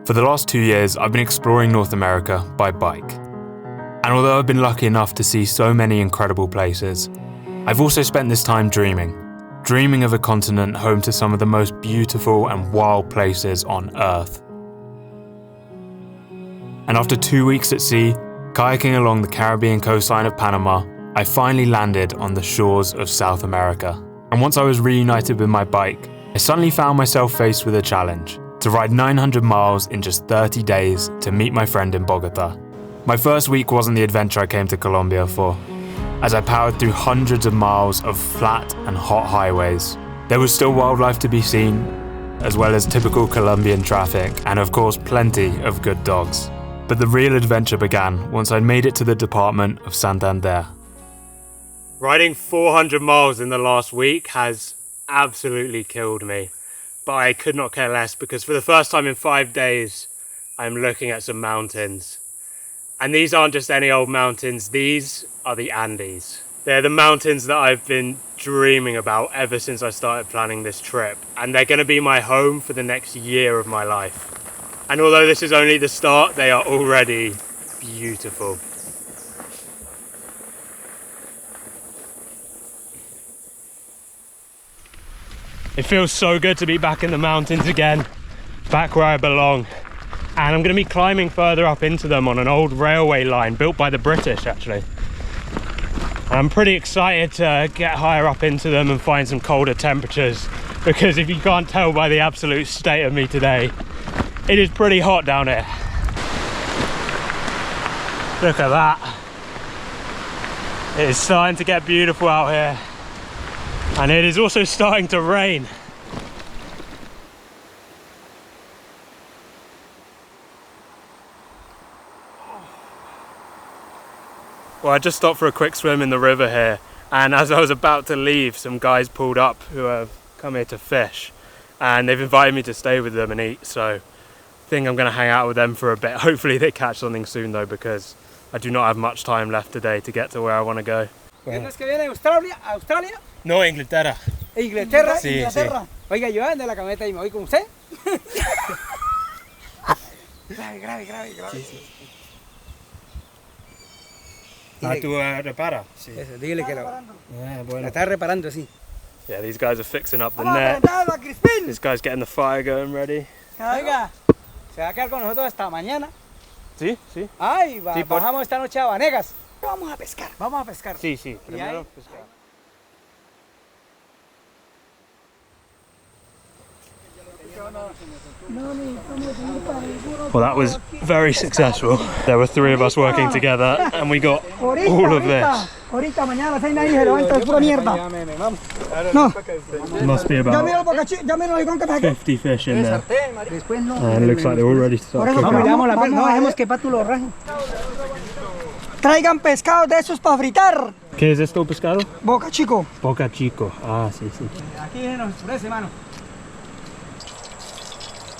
For the last 2 years, I've been exploring North America by bike. And although I've been lucky enough to see so many incredible places, I've also spent this time dreaming of a continent home to some of the most beautiful and wild places on Earth. And after 2 weeks at sea, kayaking along the Caribbean coastline of Panama, I finally landed on the shores of South America. And once I was reunited with my bike, I suddenly found myself faced with a challenge: to ride 900 miles in just 30 days to meet my friend in Bogota. My first week wasn't the adventure I came to Colombia for, as I powered through hundreds of miles of flat and hot highways. There was still wildlife to be seen, as well as typical Colombian traffic, and of course plenty of good dogs. But the real adventure began once I'd made it to the department of Santander. Riding 400 miles in the last week has absolutely killed me, but I could not care less because for the first time in 5 days, I'm looking at some mountains. And these aren't just any old mountains, these are the Andes. They're the mountains that I've been dreaming about ever since I started planning this trip. And they're gonna be my home for the next year of my life. And although this is only the start, they are already beautiful. It feels so good to be back in the mountains again, back where I belong. And I'm going to be climbing further up into them on an old railway line built by the British, actually. And I'm pretty excited to get higher up into them and find some colder temperatures, because if you can't tell by the absolute state of me today, it is pretty hot down here. Look at that. It is starting to get beautiful out here. And it is also starting to rain. Well, I just stopped for a quick swim in the river here, and as I was about to leave, some guys pulled up who have come here to fish, and they've invited me to stay with them and eat, so I think I'm going to hang out with them for a bit. Hopefully they catch something soon though, because I do not have much time left today to get to where I want to go. ¿Es que viene Australia? ¿Australia? No, Inglaterra. ¿Inglaterra? Sí, Inglaterra. sí. Oiga, yo ando en la camioneta y me voy con usted. Grave. Sí, sí. ¿Tú repara? Sí. Eso, dígale que lo Bueno. está reparando, sí. Yeah, these guys are fixing up the net. This guy's getting the fire going ready. Oiga, se va a quedar con nosotros hasta mañana. Sí, sí. Ay, Sí, bajamos esta noche a Vanegas. Vamos a pescar. Sí, sí. Primero pescar. Well, that was very successful. There were 3 of us working together and we got all of this. Ahorita, mañana a las 6 nadie se levanta, es pura mierda. No. Must be about 50 fish in there. And it looks like they're all ready to start cooking. No dejemos que Pato lo raje. Traigan pescado de esos para fritar. ¿Qué es esto, pescado? Boca Chico. Boca Chico. Ah, sí, sí. Aquí nos ofrece, mano.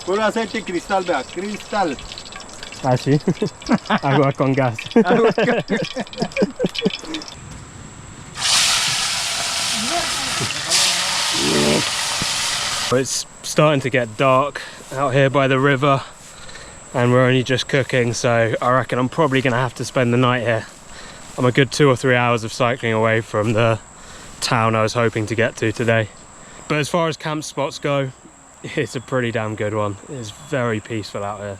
Puro aceite cristal, vea, cristal. Ah, sí. Agua con gas. It's starting to get dark out here by the river, and we're only just cooking, so I reckon I'm probably going to have to spend the night here. I'm a good 2 or 3 hours of cycling away from the town I was hoping to get to today. But as far as camp spots go, it's a pretty damn good one. It's very peaceful out here.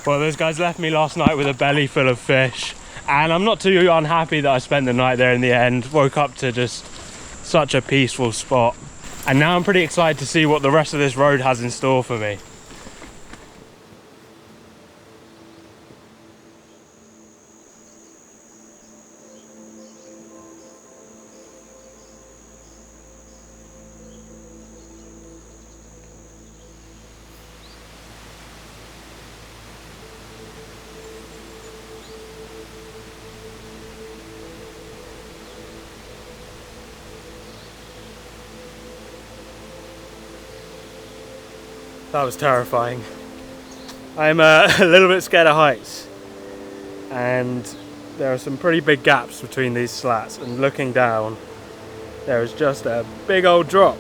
Well, those guys left me last night with a belly full of fish, and I'm not too unhappy that I spent the night there in the end. Woke up to just such a peaceful spot, and now I'm pretty excited to see what the rest of this road has in store for me. That was terrifying. I'm a little bit scared of heights, and there are some pretty big gaps between these slats, and looking down there is just a big old drop.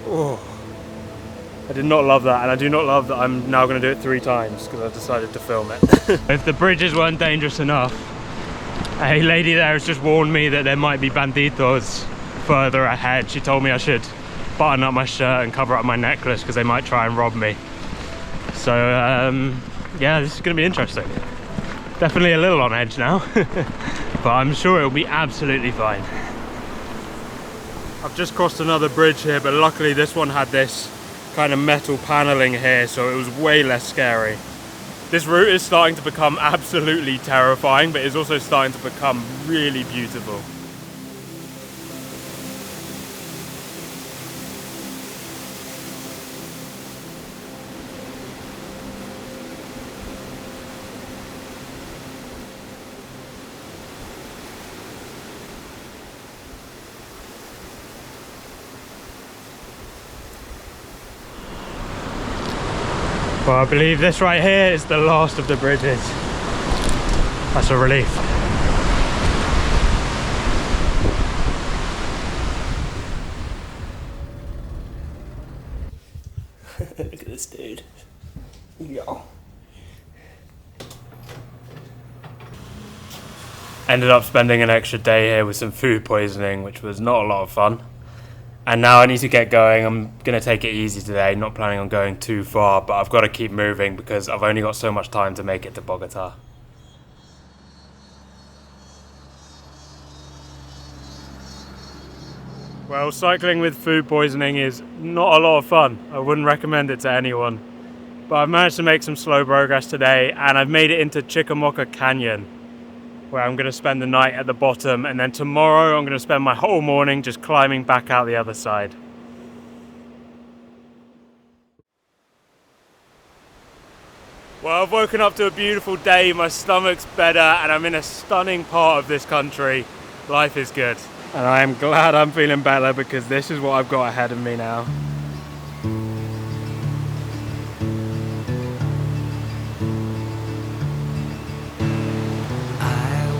Oh, I did not love that, and I do not love that I'm now going to do it 3 times because I've decided to film it. If the bridges weren't dangerous enough, a lady there has just warned me that there might be banditos further ahead. She told me I should button up my shirt and cover up my necklace because they might try and rob me. So yeah, this is going to be interesting. Definitely a little on edge now, but I'm sure it'll be absolutely fine. I've just crossed another bridge here, but luckily this one had this kind of metal paneling here, so it was way less scary. This route is starting to become absolutely terrifying, but it's also starting to become really beautiful. Well, I believe this right here is the last of the bridges. That's a relief. Look at this dude. Yo. Ended up spending an extra day here with some food poisoning, which was not a lot of fun. And now I need to get going. I'm going to take it easy today, not planning on going too far, but I've got to keep moving because I've only got so much time to make it to Bogota. Well, cycling with food poisoning is not a lot of fun. I wouldn't recommend it to anyone. But I've managed to make some slow progress today, and I've made it into Chicamocha Canyon, where I'm going to spend the night at the bottom, and then tomorrow I'm going to spend my whole morning just climbing back out the other side. Well, I've woken up to a beautiful day, my stomach's better, and I'm in a stunning part of this country. Life is good. And I am glad I'm feeling better because this is what I've got ahead of me now.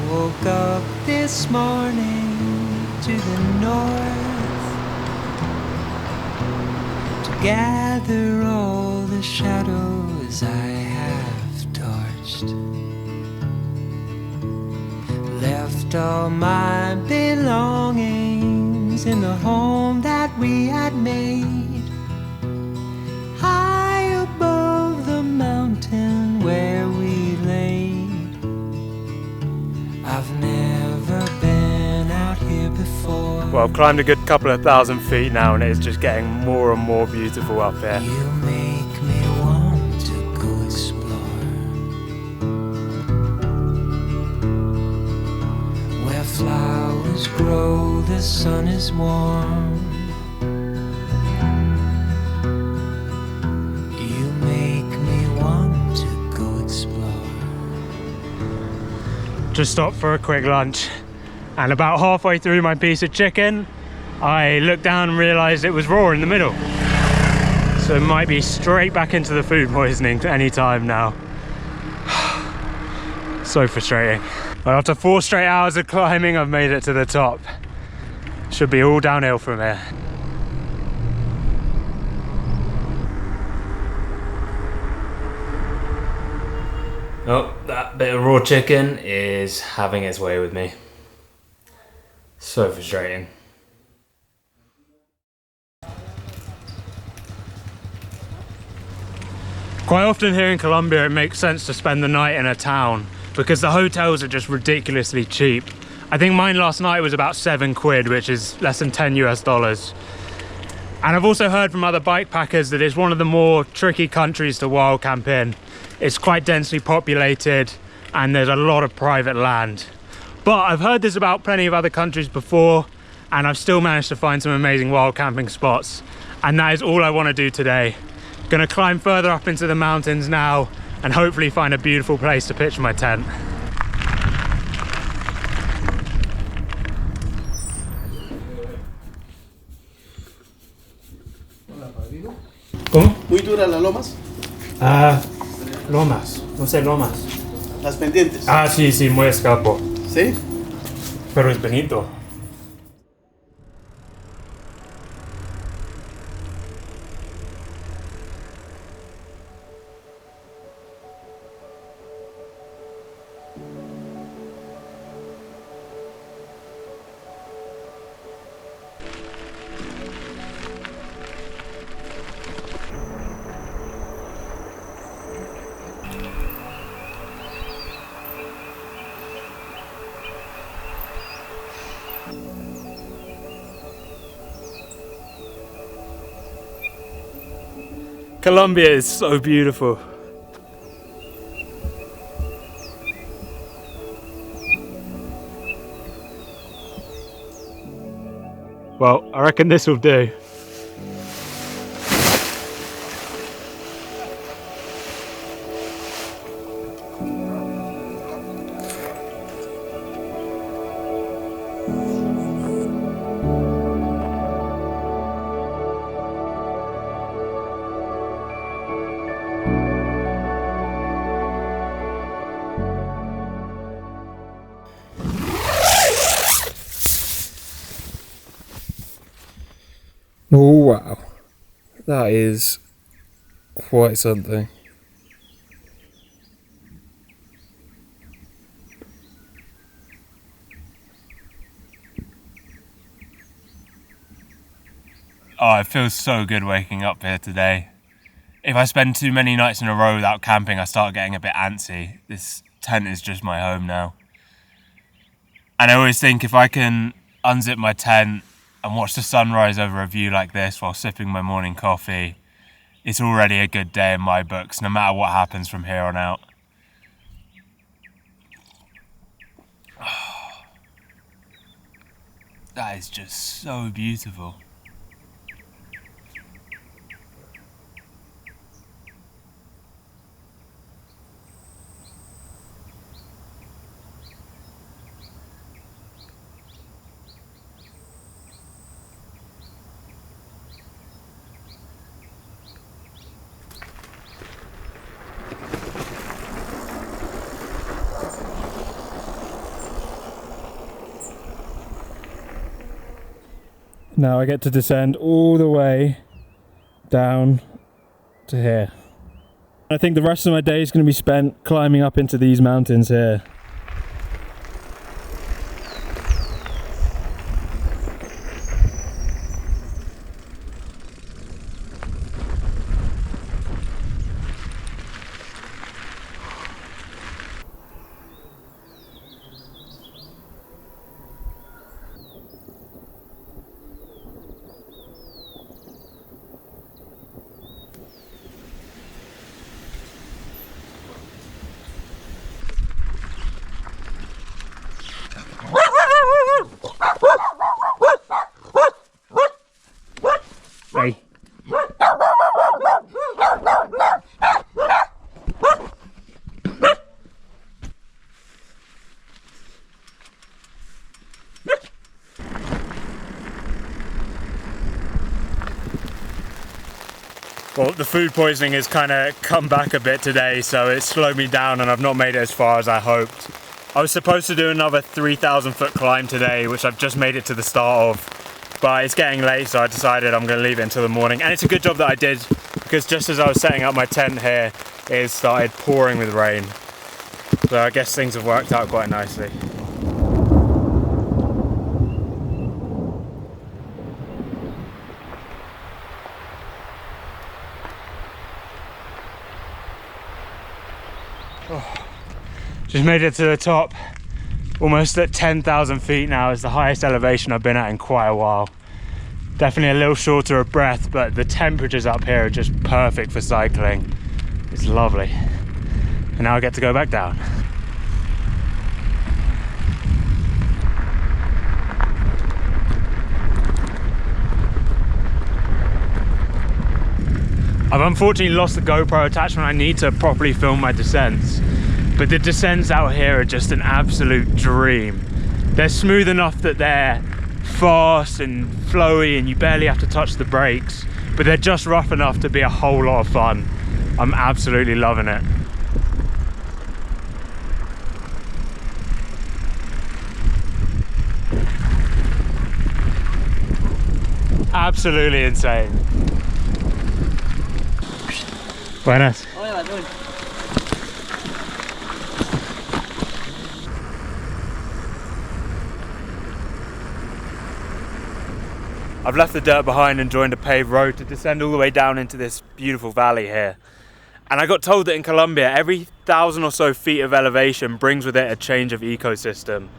Woke up this morning to the north to gather all the shadows I have torched. Left all my belongings in the home that we had made, high above the mountain where we lay. I've never been out here before. Well, I've climbed a good couple of thousand feet now, and it is just getting more and more beautiful up here. You make me want to go explore where flowers grow, the sun is warm. You make me want to go explore. Just stopped for a quick lunch, and about halfway through my piece of chicken I looked down and realised it was raw in the middle, so it might be straight back into the food poisoning any time now. So frustrating. But after 4 straight hours of climbing, I've made it to the top. Should be all downhill from here. Oh, that bit of raw chicken is having its way with me. So frustrating. Quite often here in Colombia it makes sense to spend the night in a town because the hotels are just ridiculously cheap. I think mine last night was about 7 quid, which is less than 10 US dollars. And I've also heard from other bikepackers that it's one of the more tricky countries to wild camp in. It's quite densely populated and there's a lot of private land. But I've heard this about plenty of other countries before, and I've still managed to find some amazing wild camping spots. And that is all I want to do today. Gonna climb further up into the mountains now and hopefully find a beautiful place to pitch my tent. Muy duro. altura las lomas? Ah, lomas. No sé, lomas. Las pendientes. Ah, sí, sí, muy escapo. ¿Sí? Pero es bonito. Colombia is so beautiful. Well, I reckon this will do. Oh wow, that is quite something. Oh, it feels so good waking up here today. If I spend too many nights in a row without camping, I start getting a bit antsy. This tent is just my home now. And I always think if I can unzip my tent and watch the sunrise over a view like this while sipping my morning coffee, it's already a good day in my books, no matter what happens from here on out. That is just so beautiful. Now I get to descend all the way down to here. I think the rest of my day is going to be spent climbing up into these mountains here. Hey. Well, the food poisoning has kind of come back a bit today, so it's slowed me down and I've not made it as far as I hoped. I was supposed to do another 3,000 foot climb today, which I've just made it to the start of, but it's getting late, so I decided I'm going to leave it until the morning. And it's a good job that I did, because just as I was setting up my tent here, it started pouring with rain. So I guess things have worked out quite nicely. Just made it to the top, almost at 10,000 feet now. Is the highest elevation I've been at in quite a while. Definitely a little shorter of breath, but the temperatures up here are just perfect for cycling. It's lovely. And now I get to go back down. I've unfortunately lost the GoPro attachment I need to properly film my descents. But the descents out here are just an absolute dream. They're smooth enough that they're fast and flowy and you barely have to touch the brakes, but they're just rough enough to be a whole lot of fun. I'm absolutely loving it. Absolutely insane. Buenas. I've left the dirt behind and joined a paved road to descend all the way down into this beautiful valley here. And I got told that in Colombia, every 1,000 or so feet of elevation brings with it a change of ecosystem.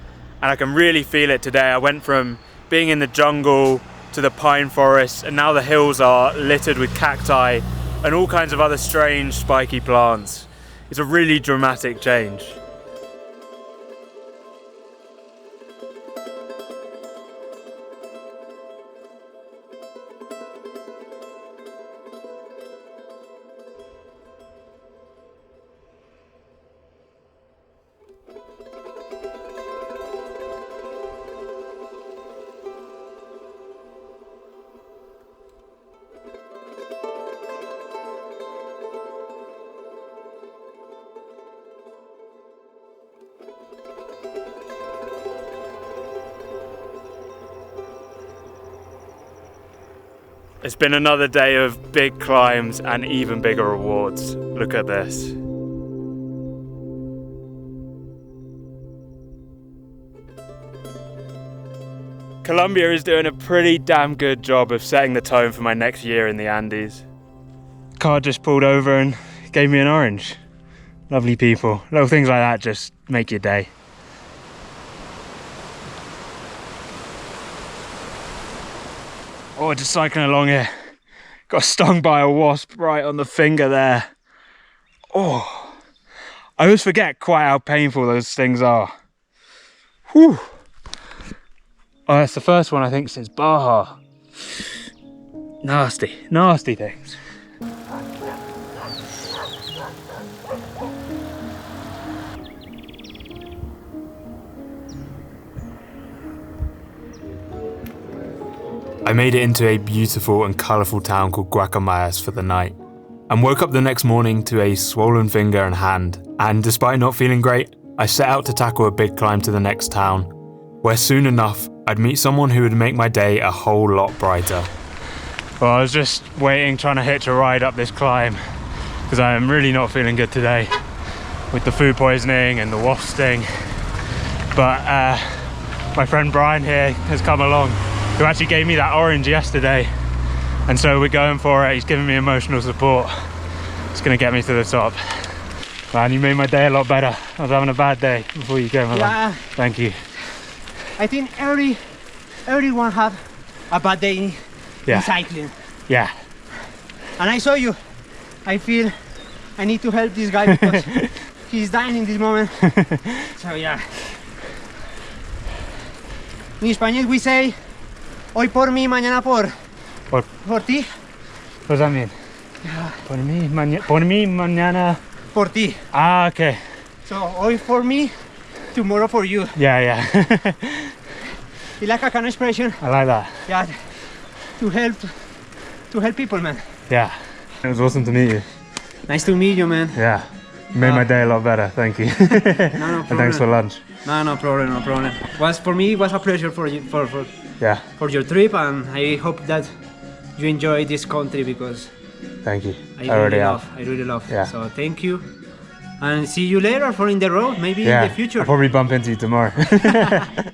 And I can really feel it today. I went from being in the jungle to the pine forests, and now the hills are littered with cacti and all kinds of other strange spiky plants. It's a really dramatic change. It's been another day of big climbs and even bigger rewards. Look at this. Colombia is doing a pretty damn good job of setting the tone for my next year in the Andes. Car just pulled over and gave me an orange. Lovely people. Little things like that just make your day. Oh, just cycling along here. Got stung by a wasp right on the finger there. Oh, I always forget quite how painful those things are. Whew. Oh, that's the first one I think since Baja. Nasty, nasty things. I made it into a beautiful and colourful town called Guacamayas for the night, and woke up the next morning to a swollen finger and hand, and despite not feeling great, I set out to tackle a big climb to the next town, where soon enough I'd meet someone who would make my day a whole lot brighter. Well, I was just waiting, trying to hitch a ride up this climb, because I am really not feeling good today, with the food poisoning and the wasp sting. But my friend Brian here has come along, who actually gave me that orange yesterday, and so we're going for it. He's giving me emotional support. It's gonna get me to the top. Man, you made my day a lot better. I was having a bad day before you came along. Yeah. Thank you. I think everyone have a bad day in cycling. Yeah. And I saw you. I feel I need to help this guy because he's dying in this moment. So yeah. In Spanish we say, hoy por mí, mañana por ti. What does that mean? Yeah. Por mí, mañana. Por ti. Ah, okay. So hoy for me, tomorrow for you. Yeah. You like a kind of expression? I like that. Yeah. To help people, man. Yeah. It was awesome to meet you. Nice to meet you, man. Yeah. You made my day a lot better. Thank you. No problem. And thanks for lunch. No problem. For me, it was a pleasure for you, for your trip, and I hope that you enjoy this country because Thank you. I really love. Yeah. So thank you, and see you later for in the road, maybe in the future. I'll probably bump into you tomorrow.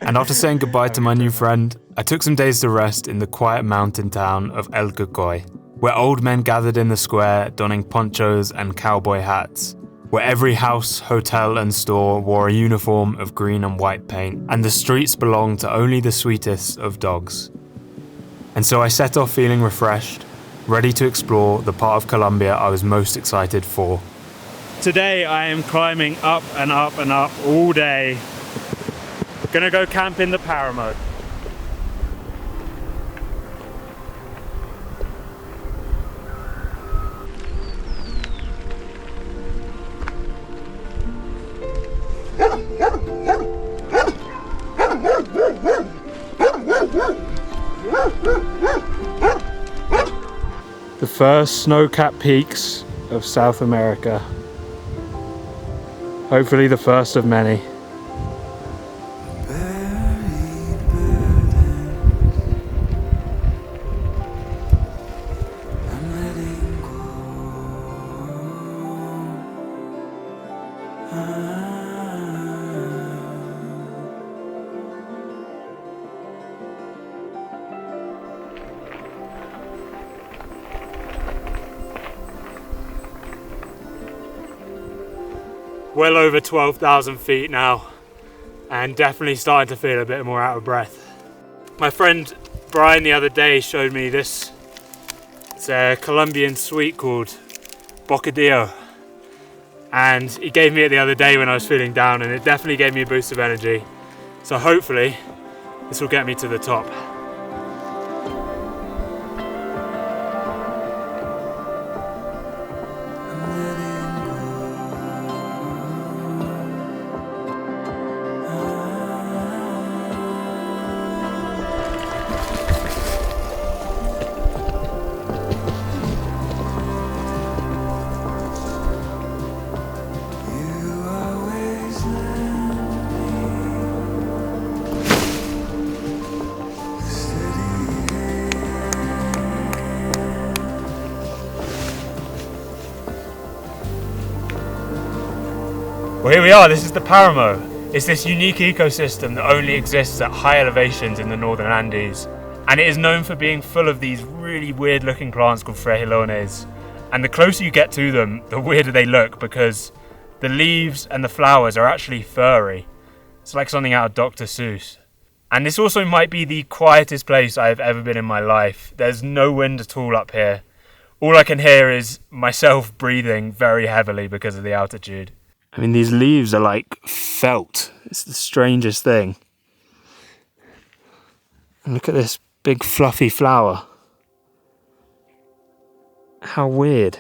And after saying goodbye to my new friend, I took some days to rest in the quiet mountain town of El Cucoy, where old men gathered in the square donning ponchos and cowboy hats, where every house, hotel and store wore a uniform of green and white paint, and the streets belonged to only the sweetest of dogs. And so I set off feeling refreshed, ready to explore the part of Colombia I was most excited for. Today I am climbing up and up and up all day. Gonna go camp in the Paramo. first snow-capped peaks of South America. Hopefully the first of many. Well over 12,000 feet now, and definitely starting to feel a bit more out of breath. My friend Brian the other day showed me this. It's a Colombian sweet called Bocadillo, and he gave me it the other day when I was feeling down, and it definitely gave me a boost of energy. So hopefully this will get me to the top. Well, here we are. This is the Paramo. It's this unique ecosystem that only exists at high elevations in the northern Andes, and it is known for being full of these really weird looking plants called fragilones. And the closer you get to them, the weirder they look, because the leaves and the flowers are actually furry. It's like something out of Dr. Seuss. And this also might be the quietest place I've ever been in my life. There's no wind at all up here. All I can hear is myself breathing very heavily because of the altitude. I mean, these leaves are like felt. It's the strangest thing. And look at this big fluffy flower. How weird.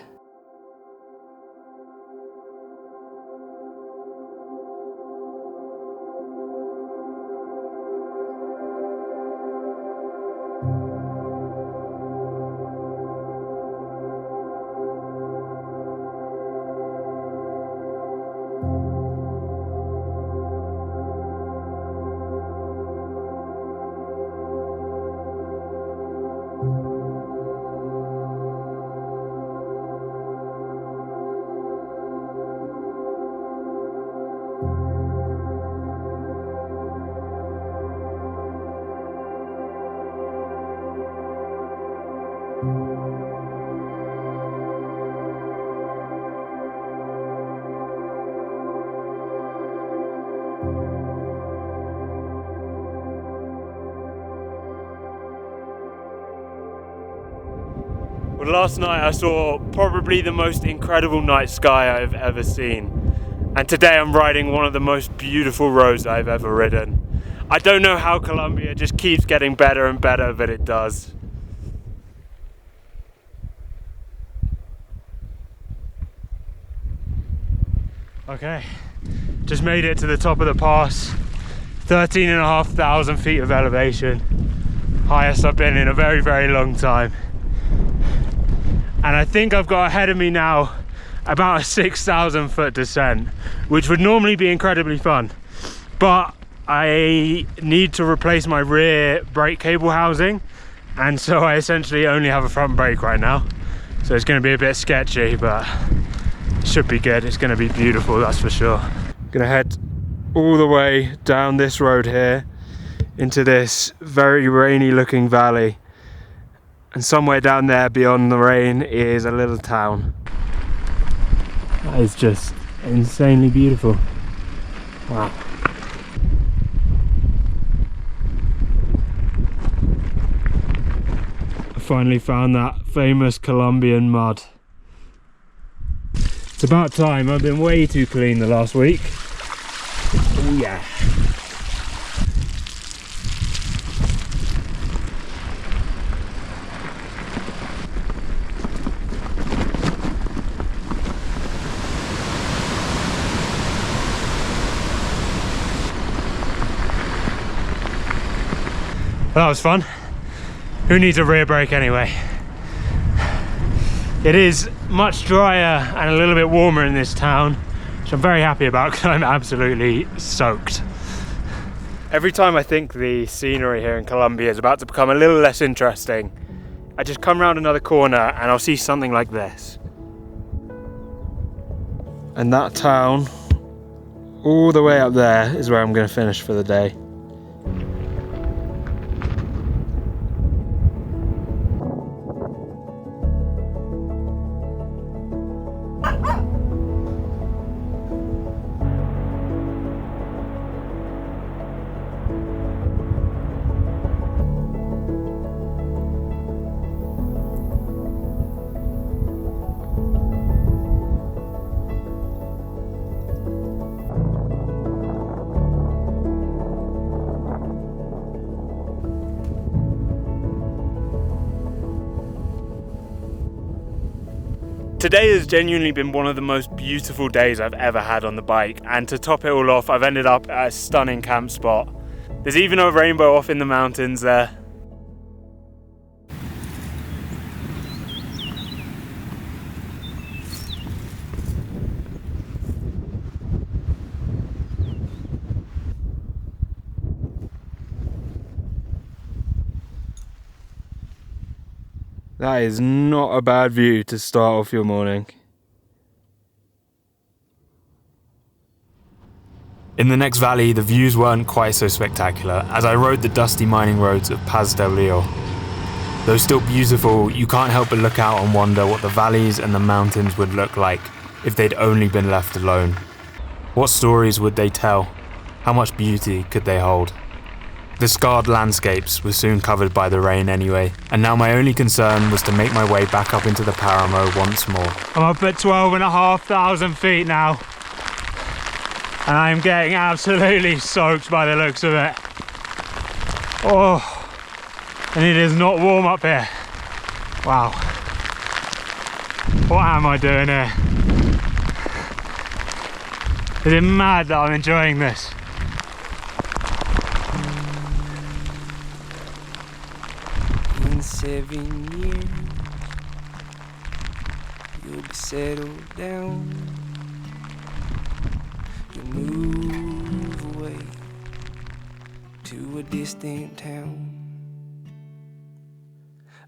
Well, last night I saw probably the most incredible night sky I've ever seen. And today I'm riding one of the most beautiful roads I've ever ridden. I don't know how Colombia just keeps getting better and better, but it does. Okay, just made it to the top of the pass. 13,500 feet of elevation. Highest I've been in a very, very long time. And I think I've got ahead of me now about a 6,000 foot descent, which would normally be incredibly fun. But I need to replace my rear brake cable housing, and so I essentially only have a front brake right now. So it's going to be a bit sketchy, but it should be good. It's going to be beautiful, that's for sure. I'm going to head all the way down this road here into this very rainy looking valley. And somewhere down there beyond the rain is a little town. That is just insanely beautiful. Wow. I finally found that famous Colombian mud. It's about time. I've been way too clean the last week. Oh yeah. That was fun. Who needs a rear brake anyway? It is much drier and a little bit warmer in this town, which I'm very happy about because I'm absolutely soaked. Every time I think the scenery here in Colombia is about to become a little less interesting, I just come around another corner and I'll see something like this. And that town, all the way up there, is where I'm going to finish for the day. Today has genuinely been one of the most beautiful days I've ever had on the bike, and to top it all off, I've ended up at a stunning camp spot. There's even a rainbow off in the mountains there. That is not a bad view to start off your morning. In the next valley, the views weren't quite so spectacular as I rode the dusty mining roads of Paz del Rio. Though still beautiful, you can't help but look out and wonder what the valleys and the mountains would look like if they'd only been left alone. What stories would they tell? How much beauty could they hold? The scarred landscapes were soon covered by the rain anyway, and now my only concern was to make my way back up into the Paramo once more. I'm up at 12,500 feet now, and I'm getting absolutely soaked by the looks of it. Oh, and it is not warm up here. Wow. What am I doing here? Is it mad that I'm enjoying this? In 7 years, you'll be settled down. You'll move away to a distant town.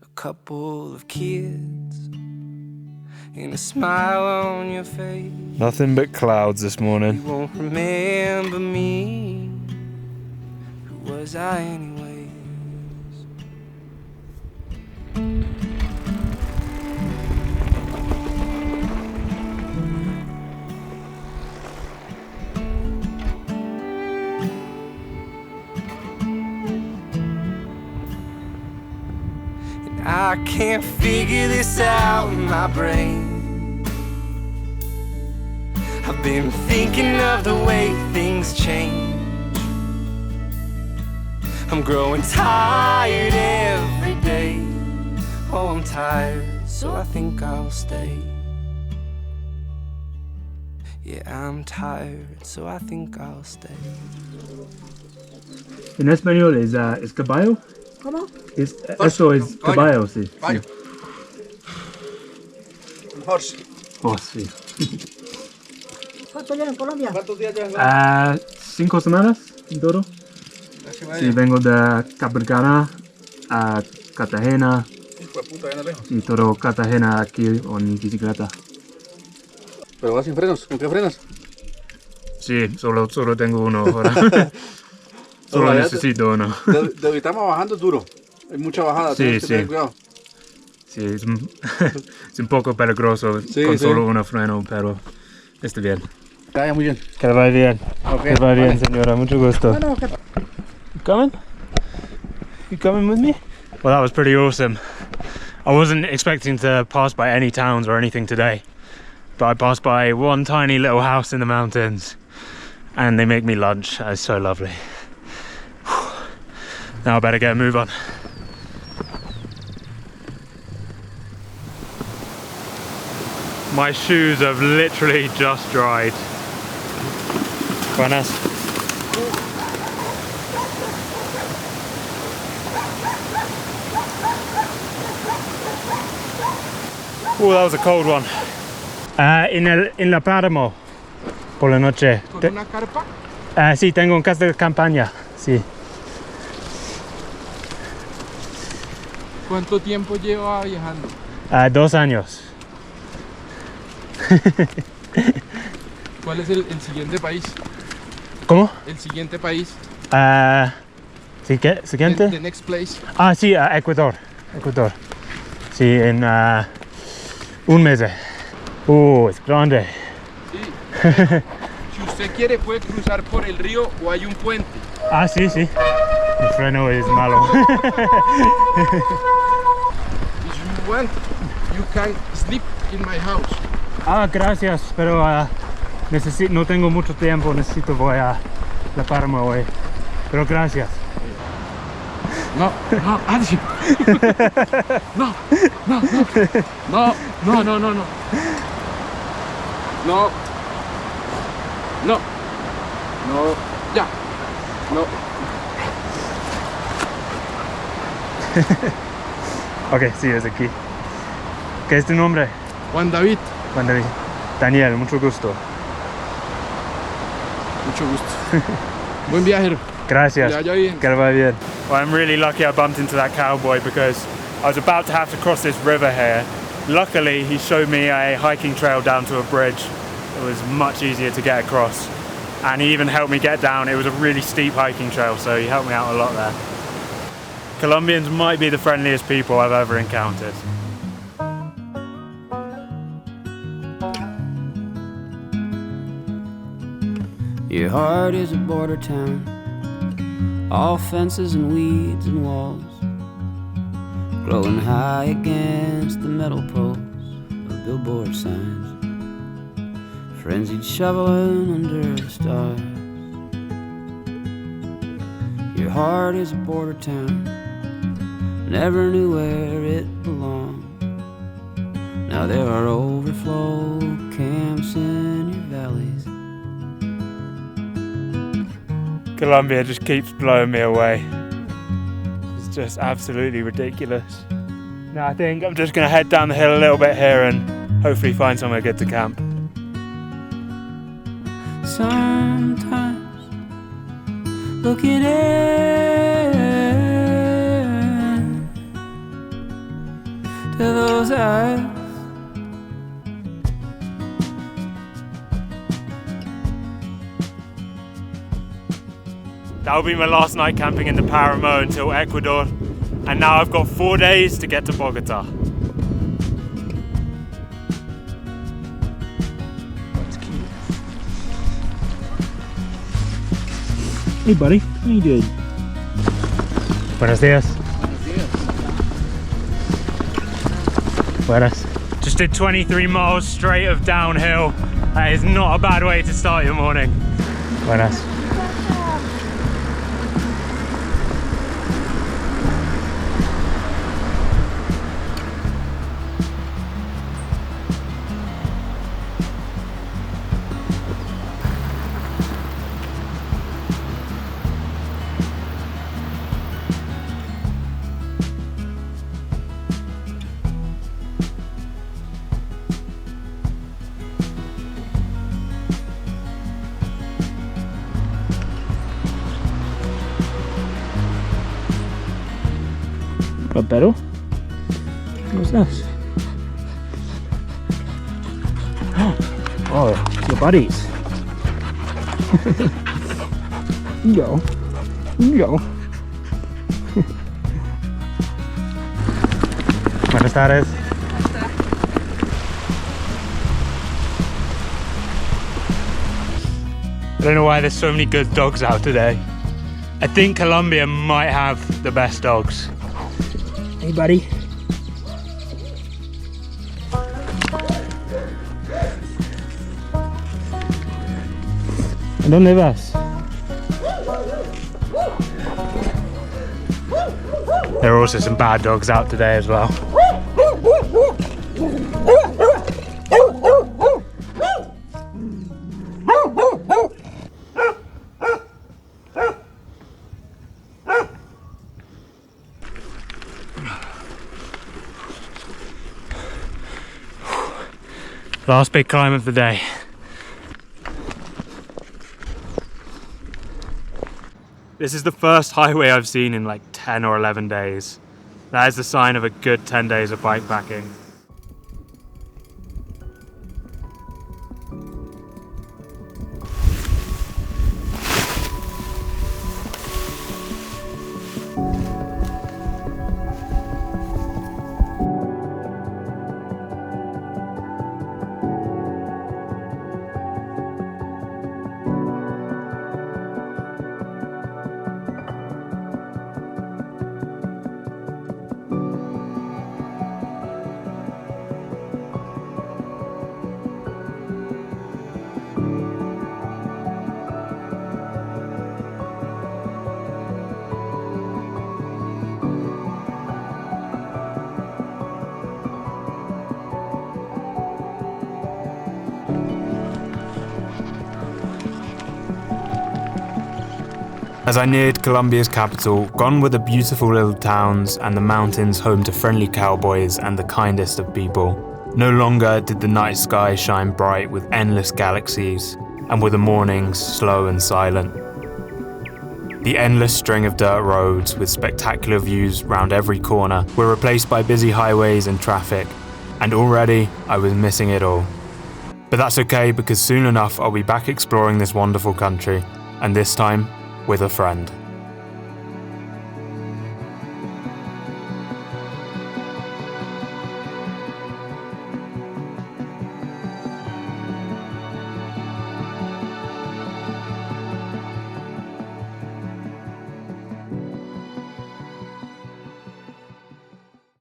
A couple of kids and a smile on your face. Nothing but clouds this morning. You won't remember me. Who was I anyways? I can't figure this out in my brain. I've been thinking of the way things change. I'm growing tired every day. Oh, I'm tired, so I think I'll stay. Yeah, I'm tired, so I think I'll stay. En español es caballo. ¿Cómo? Eso es caballo, sí. Caballo. Horse. Horse, sí. ¿Cuánto llevan en Colombia? ¿Cuántos días llevas? 5 semanas en todo. Sí, vengo de Cartagena a Cartagena. Hijo de puta, viene lejos. Y todo Cartagena aquí en bicicleta. ¿Pero vas sin frenos? ¿Con qué frenas? Sí, solo tengo uno ahora. Solo necesito uno. De ahorita bajando duro. Hay mucha bajada, tienes que tener cuidado. Sí, es un poco peligroso con solo un freno, pero está bien. Que vaya muy bien. Que vaya bien. Okay, que vaya bien, señora. Mucho gusto. Bueno, You coming? You coming with me? Well, that was pretty awesome. I wasn't expecting to pass by any towns or anything today, but I passed by one tiny little house in the mountains, and they make me lunch. It's so lovely. Now I better get a move on. My shoes have literally just dried. Buenas. Oh, that was a cold one. En la páramo, por la noche. ¿Con una carpa? Sí, tengo un casa de campaña, sí. ¿Cuánto tiempo lleva viajando? 2 años. ¿Cuál es el siguiente país? ¿Cómo? El siguiente país. ¿Siguiente? The next place. Ah, sí, Ecuador. Ecuador. Sí, en un mes. Es grande. Sí. Si usted quiere puede cruzar por el río o hay un puente. Ah, sí, sí. El freno es malo. If you want, you can sleep in my house. Ah, gracias, pero no tengo mucho tiempo, voy a la Parma hoy. Pero gracias. No, Angie. No. Ya. No. Ok, sí, es aquí. ¿Qué es tu nombre? Juan David. Juan David. Daniel, mucho gusto. Mucho gusto. Buen viajero. Gracias. Que le vaya bien. Que le vaya bien. Well, I'm really lucky I bumped into that cowboy because I was about to have to cross this river here. Luckily, he showed me a hiking trail down to a bridge. It was much easier to get across. And he even helped me get down. It was a really steep hiking trail, so he helped me out a lot there. Colombians might be the friendliest people I've ever encountered. Your heart is a border town, all fences and weeds and walls, growing high against the metal posts of billboard signs, frenzied shoveling under the stars. Your heart is a border town, never knew where it belonged. Now there are overflow camps in your valleys. Colombia just keeps blowing me away. It's just absolutely ridiculous. Now I think I'm just going to head down the hill a little bit here and hopefully find somewhere good to camp. Sometimes looking into those eyes, That'll be my last night camping in the Paramo until Ecuador, and now I've got 4 days to get to Bogota. Hey buddy, how you doing? Buenos dias. Buenas. Just did 23 miles straight of downhill. That is not a bad way to start your morning. Buenas. Pero what's this? Oh, your buddies. Yo. Buenas tardes. I don't know why there's so many good dogs out today. I think Colombia might have the best dogs. Hey buddy. ¿A dónde vas? There are also some bad dogs out today as well. Last big climb of the day. This is the first highway I've seen in like 10 or 11 days. That is the sign of a good 10 days of bikepacking. As I neared Colombia's capital, gone were the beautiful little towns and the mountains home to friendly cowboys and the kindest of people. No longer did the night sky shine bright with endless galaxies, and were the mornings slow and silent. The endless string of dirt roads with spectacular views round every corner were replaced by busy highways and traffic, and already I was missing it all. But that's okay, because soon enough I'll be back exploring this wonderful country, and this time with a friend.